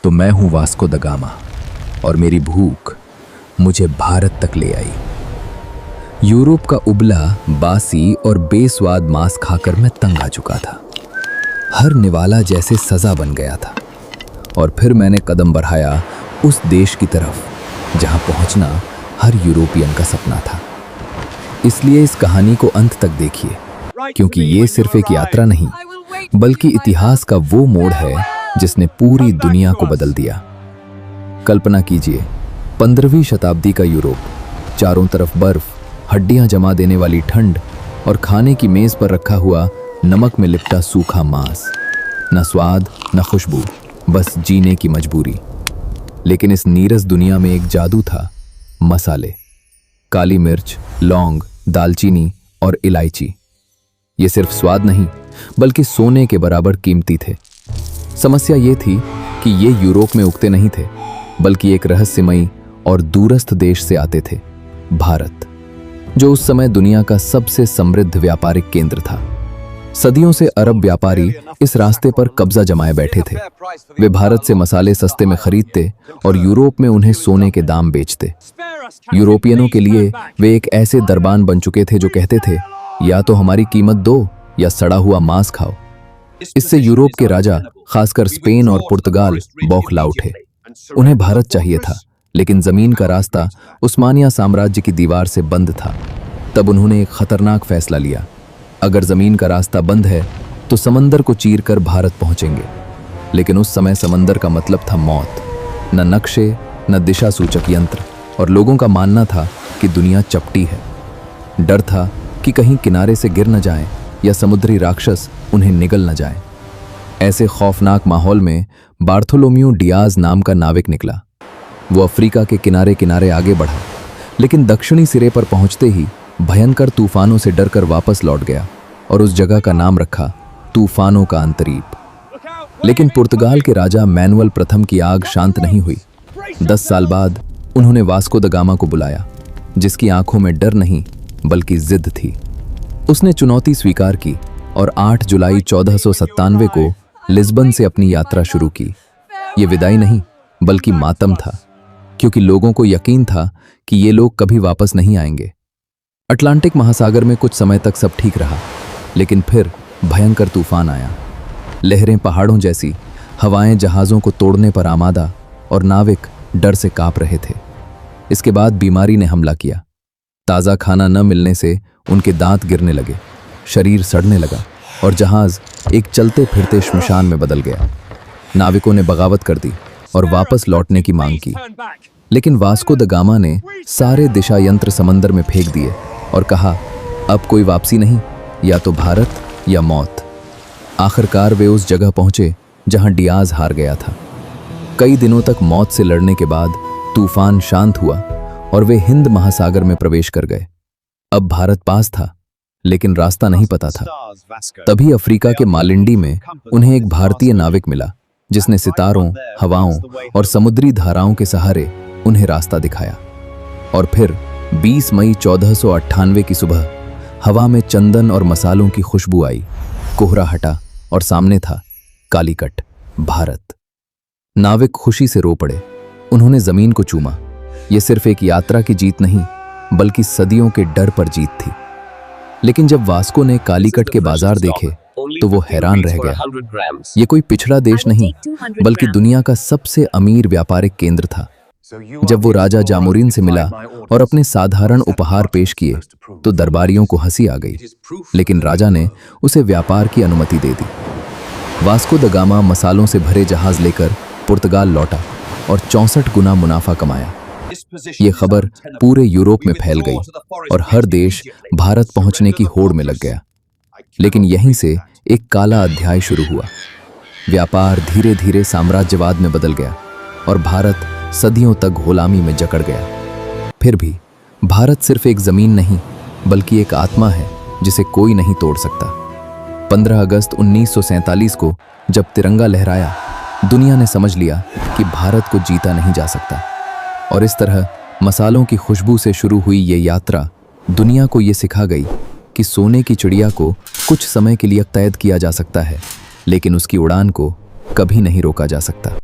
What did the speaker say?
तो मैं हूं वास्को द गामा और मेरी भूख मुझे भारत तक ले आई। यूरोप का उबला, बासी और बेस्वाद मांस खाकर मैं तंग आ चुका था। हर निवाला जैसे सजा बन गया था। और फिर मैंने कदम बढ़ाया उस देश की तरफ जहां पहुंचना हर यूरोपियन का सपना था। इसलिए इस कहानी को अंत तक देखिए, क्योंकि ये सिर्फ एक यात्रा नहीं बल्कि इतिहास का वो मोड़ है जिसने पूरी दुनिया को बदल दिया। कल्पना कीजिए, 15वीं शताब्दी का यूरोप, चारों तरफ बर्फ, हड्डियां जमा देने वाली ठंड और खाने की मेज पर रखा हुआ नमक में लिपटा सूखा मांस। न स्वाद न खुशबू, बस जीने की मजबूरी। लेकिन इस नीरस दुनिया में एक जादू था, मसाले। काली मिर्च, लौंग, दालचीनी और इलायची। ये सिर्फ स्वाद नहीं बल्कि सोने के बराबर कीमती थे। समस्या ये थी कि ये यूरोप में उगते नहीं थे बल्कि एक रहस्यमयी और दूरस्थ देश से आते थे, भारत, जो उस समय दुनिया का सबसे समृद्ध व्यापारिक केंद्र था। सदियों से अरब व्यापारी इस रास्ते पर कब्जा जमाए बैठे थे। वे भारत से मसाले सस्ते में खरीदते और यूरोप में उन्हें सोने के दाम बेचते। यूरोपियनों के लिए वे एक ऐसे दरबान बन चुके थे जो कहते थे, या तो हमारी कीमत दो या सड़ा हुआ मांस खाओ। इससे यूरोप के राजा, खासकर स्पेन और पुर्तगाल, बौखला उठे। उन्हें भारत चाहिए था, लेकिन जमीन का रास्ता उस्मानिया साम्राज्य की दीवार से बंद था। तब उन्होंने एक खतरनाक फैसला लिया। अगर जमीन का रास्ता बंद है तो समंदर को चीरकर भारत पहुंचेंगे। लेकिन उस समय समंदर का मतलब था मौत। न नक्शे, न दिशा सूचक यंत्र, और लोगों का मानना था कि दुनिया चपटी है। डर था कि कहीं किनारे से गिर न जाएं या समुद्री राक्षस उन्हें निगल न जाए। ऐसे खौफनाक माहौल में बार्थोलोम्यू डियाज नाम का नाविक निकला। वो अफ्रीका के किनारे किनारे आगे बढ़ा, लेकिन दक्षिणी सिरे पर पहुंचते ही भयंकर तूफानों से डरकर वापस लौट गया और उस जगह का नाम रखा तूफानों का अंतरीप। लेकिन पुर्तगाल के राजा मैनुअल प्रथम की आग शांत नहीं हुई। 10 साल बाद उन्होंने वास्को द गामा को बुलाया, जिसकी आंखों में डर नहीं बल्कि जिद थी। उसने चुनौती स्वीकार की और 8 जुलाई 1497 को लिस्बन से अपनी यात्रा शुरू की। ये विदाई नहीं बल्कि मातम था, क्योंकि लोगों को यकीन था कि ये लोग कभी वापस नहीं आएंगे। अटलांटिक महासागर में कुछ समय तक सब ठीक रहा, लेकिन फिर भयंकर तूफान आया। लहरें पहाड़ों जैसी, हवाएं जहाज़ों को तोड़ने पर आमादा, और नाविक डर से कांप रहे थे। इसके बाद बीमारी ने हमला किया। ताज़ा खाना न मिलने से उनके दांत गिरने लगे, शरीर सड़ने लगा और जहाज एक चलते फिरते श्मशान में बदल गया। नाविकों ने बगावत कर दी और वापस लौटने की मांग की, लेकिन वास्को द गामा ने सारे दिशा यंत्र समंदर में फेंक दिए और कहा, अब कोई वापसी नहीं, या तो भारत या मौत। आखिरकार वे उस जगह पहुंचे जहां डियाज हार गया था। कई दिनों तक मौत से लड़ने के बाद तूफान शांत हुआ और वे हिंद महासागर में प्रवेश कर गए। अब भारत पास था, लेकिन रास्ता नहीं पता था। तभी अफ्रीका के मालिंडी में उन्हें एक भारतीय नाविक मिला, जिसने सितारों, हवाओं और समुद्री धाराओं के सहारे उन्हें रास्ता दिखाया। और फिर 20 मई 1498 की सुबह हवा में चंदन और मसालों की खुशबू आई। कोहरा हटा और सामने था कालीकट, भारत। नाविक खुशी से रो पड़े। उन्होंने जमीन को चूमा। यह सिर्फ एक यात्रा की जीत नहीं बल्कि सदियों के डर पर जीत थी। लेकिन जब वास्को ने कालीकट के बाजार देखे तो वो हैरान रह गया। ये कोई पिछड़ा देश नहीं बल्कि दुनिया का सबसे अमीर व्यापारिक केंद्र था। जब वो राजा जामोरिन से मिला और अपने साधारण उपहार पेश किए तो दरबारियों को हंसी आ गई, लेकिन राजा ने उसे व्यापार की अनुमति दे दी। वास्को द गामा मसालों से भरे जहाज लेकर पुर्तगाल लौटा और 64 गुना मुनाफा कमाया। ये खबर पूरे यूरोप में फैल गई और हर देश भारत पहुंचने की होड़ में लग गया। लेकिन यहीं से एक काला अध्याय शुरू हुआ। व्यापार धीरे धीरे साम्राज्यवाद में बदल गया और भारत सदियों तक गुलामी में जकड़ गया। फिर भी भारत सिर्फ एक जमीन नहीं बल्कि एक आत्मा है जिसे कोई नहीं तोड़ सकता। 15 अगस्त 1947 को जब तिरंगा लहराया, दुनिया ने समझ लिया कि भारत को जीता नहीं जा सकता। और इस तरह मसालों की खुशबू से शुरू हुई ये यात्रा दुनिया को ये सिखा गई कि सोने की चिड़िया को कुछ समय के लिए कैद किया जा सकता है, लेकिन उसकी उड़ान को कभी नहीं रोका जा सकता।